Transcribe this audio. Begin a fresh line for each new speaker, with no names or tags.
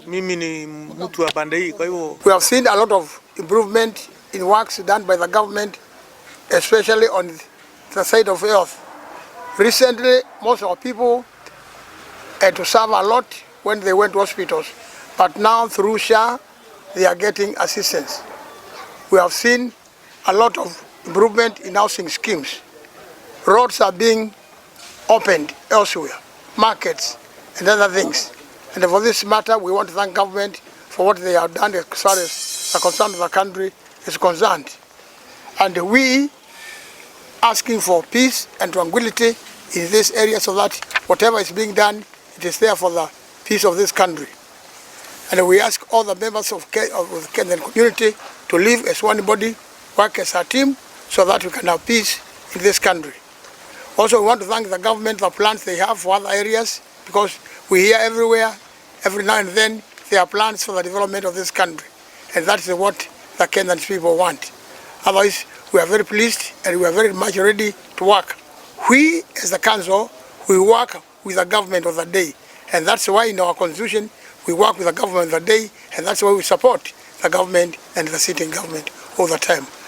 Mimi ni mtu wa pande hii, kwa hivyo
we have seen a lot of improvement in works done by the government, especially on the side of health. Recently, most of our people had to suffer a lot when they went to hospitals, but now through SHA, they are getting assistance. We have seen a lot of improvement in housing schemes. Roads are being opened elsewhere, markets and other things. And for this matter, we want to thank government for what they have done as far as the concern of the country is concerned. And we asking for peace and tranquility in this area so that whatever is being done, it is there for the peace of this country. And we ask all the members of the Kenyan community to live as one body, work as a team, so that we can have peace in this country. Also, we want to thank the government for plans they have for other areas, because we hear everywhere, every now and then, there are plans for the development of this country. And that's what the Kenyan people want. Otherwise, we are very pleased and we are very much ready to work. We, as the council, we work with the government of the day. And that's why in our constitution, we work with the government of the day, and that's why we support the government and the sitting government all the time.